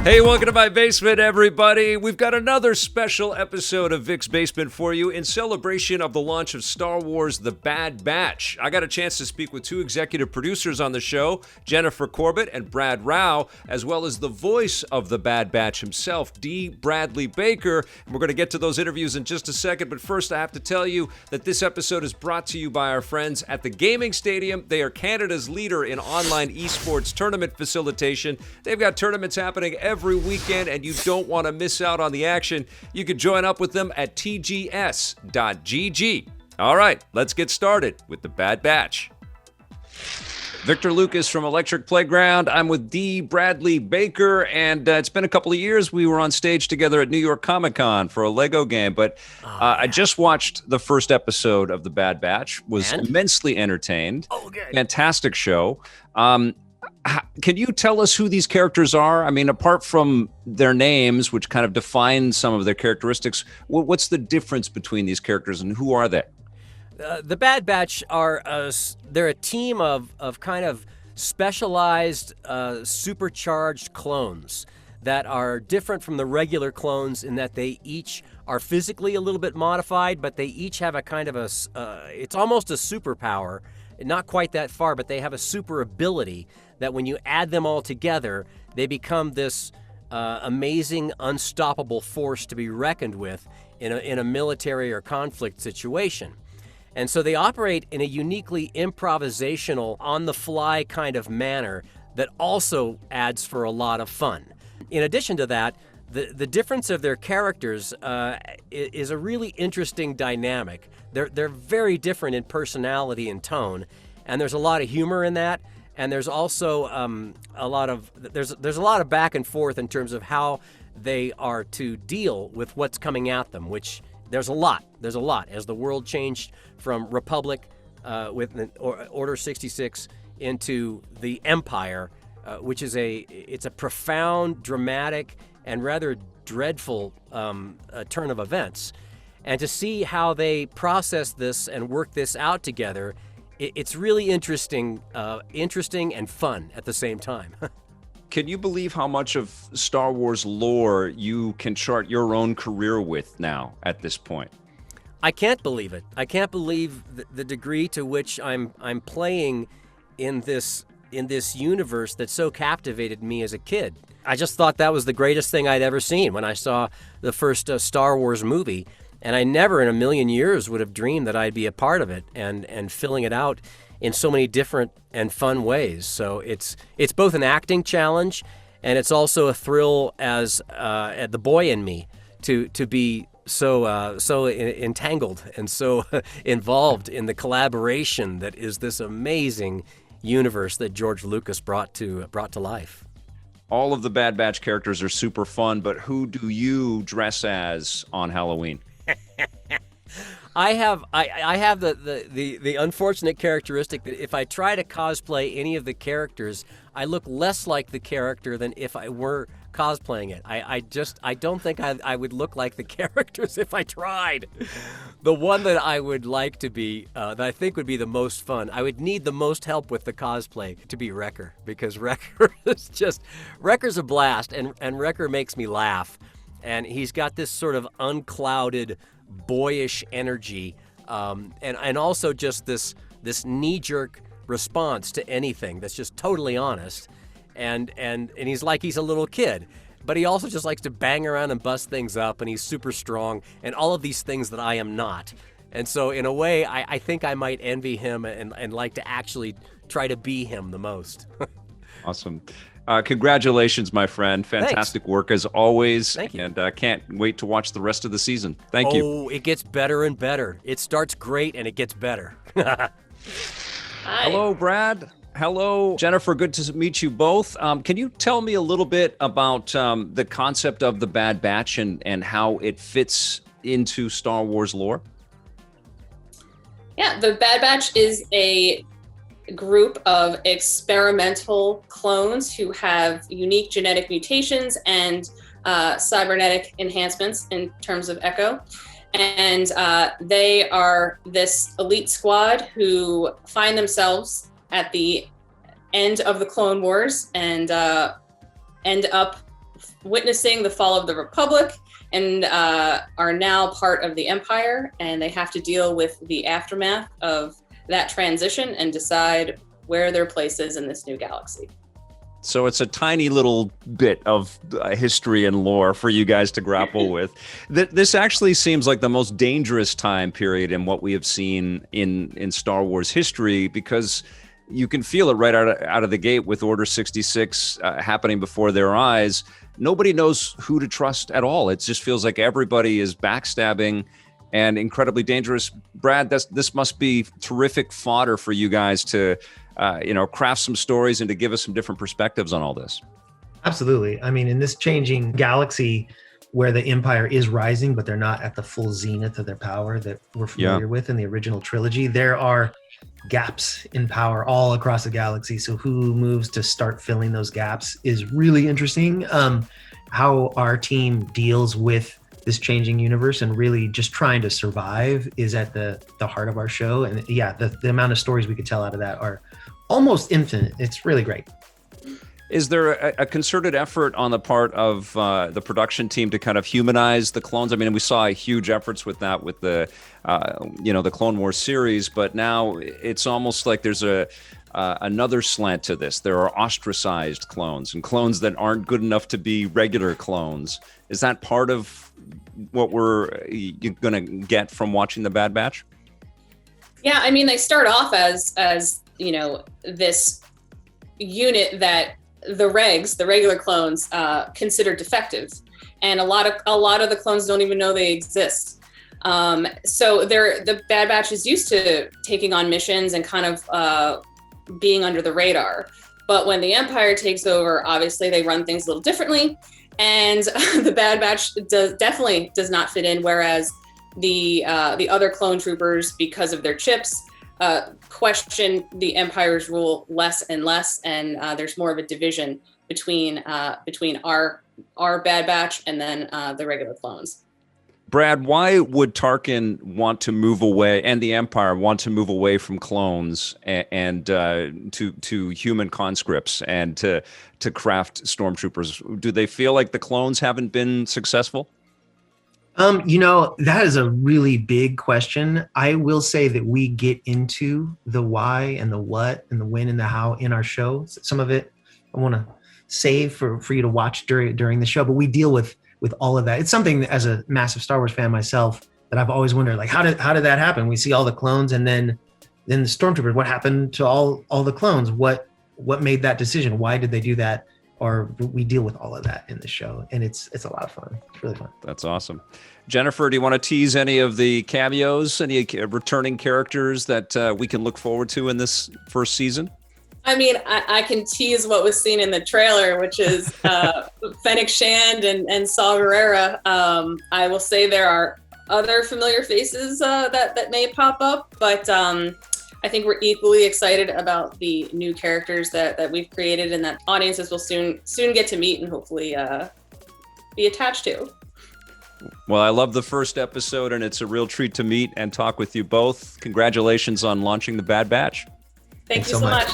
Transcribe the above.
Hey, welcome to my basement, everybody. We've got another special episode of Vic's Basement for you in celebration of the launch of Star Wars The Bad Batch. I got a chance to speak with two executive producers on the show, Jennifer Corbett and Brad Rau, as well as the voice of The Bad Batch himself, Dee Bradley Baker. And we're going to get to those interviews in just a second, but first I have to tell you that this episode is brought to you by our friends at the Gaming Stadium. They are Canada's leader in online esports tournament facilitation. They've got tournaments happening every weekend, and you don't want to miss out on the action. You can join up with them at tgs.gg. All right, let's get started with The Bad Batch. Victor Lucas from Electric Playground. I'm with Dee Bradley Baker, and it's been a couple of years. We were on stage together at New York Comic Con for a Lego game, but I just watched the first episode of The Bad Batch, was immensely entertained. Oh, good. Fantastic show. Can you tell us who these characters are? I mean, apart from their names, which kind of define some of their characteristics, what's the difference between these characters and who are they? The Bad Batch are they're a team of kind of specialized, supercharged clones that are different from the regular clones in that they each are physically a little bit modified, but they each have a kind of it's almost a superpower. Not quite that far, but they have a super ability that when you add them all together, they become this amazing, unstoppable force to be reckoned with in a military or conflict situation. And so they operate in a uniquely improvisational, on-the-fly kind of manner that also adds for a lot of fun. In addition to that, the difference of their characters is a really interesting dynamic. They're very different in personality and tone, and there's a lot of humor in that. And there's also a lot of back and forth in terms of how they are to deal with what's coming at them. Which there's a lot as the world changed from Republic with Order 66 into the Empire, which is it's a profound, dramatic, and rather dreadful turn of events. And to see how they process this and work this out together, it's really interesting and fun at the same time. Can you believe how much of Star Wars lore you can chart your own career with now at this point? I can't believe it. I can't believe the degree to which I'm playing in this universe that so captivated me as a kid. I just thought that was the greatest thing I'd ever seen when I saw the first Star Wars movie. And I never in a million years would have dreamed that I'd be a part of it and filling it out in so many different and fun ways. So it's both an acting challenge, and it's also a thrill as the boy in me to be so entangled and so involved in the collaboration that is this amazing universe that George Lucas brought to life. All of the Bad Batch characters are super fun, but who do you dress as on Halloween? I have the unfortunate characteristic that if I try to cosplay any of the characters, I look less like the character than if I were cosplaying it. I don't think I would look like the characters if I tried. The one that I would like to be, that I think would be the most fun, I would need the most help with the cosplay to be Wrecker, because Wrecker's a blast, and Wrecker makes me laugh. And he's got this sort of unclouded, boyish energy, and also just this knee-jerk response to anything that's just totally honest. And he's like he's a little kid, but he also just likes to bang around and bust things up, and he's super strong, and all of these things that I am not. And so in a way, I think I might envy him and like to actually try to be him the most. Awesome. Congratulations, my friend. Fantastic work as always. Thank you. And I can't wait to watch the rest of the season. Thank you. Oh, it gets better and better. It starts great and it gets better. Hi. Hello, Brad. Hello, Jennifer. Good to meet you both. Can you tell me a little bit about the concept of the Bad Batch and how it fits into Star Wars lore? Yeah, the Bad Batch is a group of experimental clones who have unique genetic mutations and cybernetic enhancements in terms of Echo. And they are this elite squad who find themselves at the end of the Clone Wars and end up witnessing the fall of the Republic and are now part of the Empire, and they have to deal with the aftermath of that transition and decide where their place is in this new galaxy. So it's a tiny little bit of history and lore for you guys to grapple with. This actually seems like the most dangerous time period in what we have seen in Star Wars history, because you can feel it right out of the gate with Order 66 happening before their eyes. Nobody knows who to trust at all. It just feels like everybody is backstabbing and incredibly dangerous. Brad, this must be terrific fodder for you guys to craft some stories and to give us some different perspectives on all this. Absolutely. I mean, in this changing galaxy where the Empire is rising, but they're not at the full zenith of their power that we're familiar with in the original trilogy, there are gaps in power all across the galaxy. So who moves to start filling those gaps is really interesting. How our team deals with this changing universe and really just trying to survive is at the heart of our show. And yeah, the amount of stories we could tell out of that are almost infinite. It's really great. Is there a concerted effort on the part of the production team to kind of humanize the clones? I mean, we saw huge efforts with that with the Clone Wars series, but now it's almost like there's another slant to this. There are ostracized clones and clones that aren't good enough to be regular clones. Is that part of what we're going to get from watching The Bad Batch? Yeah, I mean, they start off as this unit that the regular clones, consider defective, and a lot of the clones don't even know they exist. So the Bad Batch is used to taking on missions and kind of being under the radar. But when the Empire takes over, obviously they run things a little differently, and the Bad Batch definitely does not fit in. Whereas the other clone troopers, because of their chips, question the Empire's rule less and less, and there's more of a division between our Bad Batch and then the regular clones. Brad, why would Tarkin want to move away, and the Empire want to move away from clones and to human conscripts and to craft stormtroopers? Do they feel like the clones haven't been successful? That is a really big question. I will say that we get into the why and the what and the when and the how in our show. Some of it I want to save for you to watch during the show, but we deal with all of that. It's something that, as a massive Star Wars fan myself, that I've always wondered, like, how did that happen? We see all the clones, and then the stormtroopers. What happened to all the clones? What made that decision? Why did they do that? Or we deal with all of that in the show, and it's a lot of fun. It's really fun. That's awesome. Jennifer, do you want to tease any of the cameos, any returning characters that we can look forward to in this first season? I mean, I can tease what was seen in the trailer, which is Fennec Shand and Saw Gerrera. I will say there are other familiar faces that may pop up, but I think we're equally excited about the new characters that we've created and that audiences will soon get to meet and hopefully be attached to. Well, I love the first episode, and it's a real treat to meet and talk with you both. Congratulations on launching The Bad Batch. Thank you so much.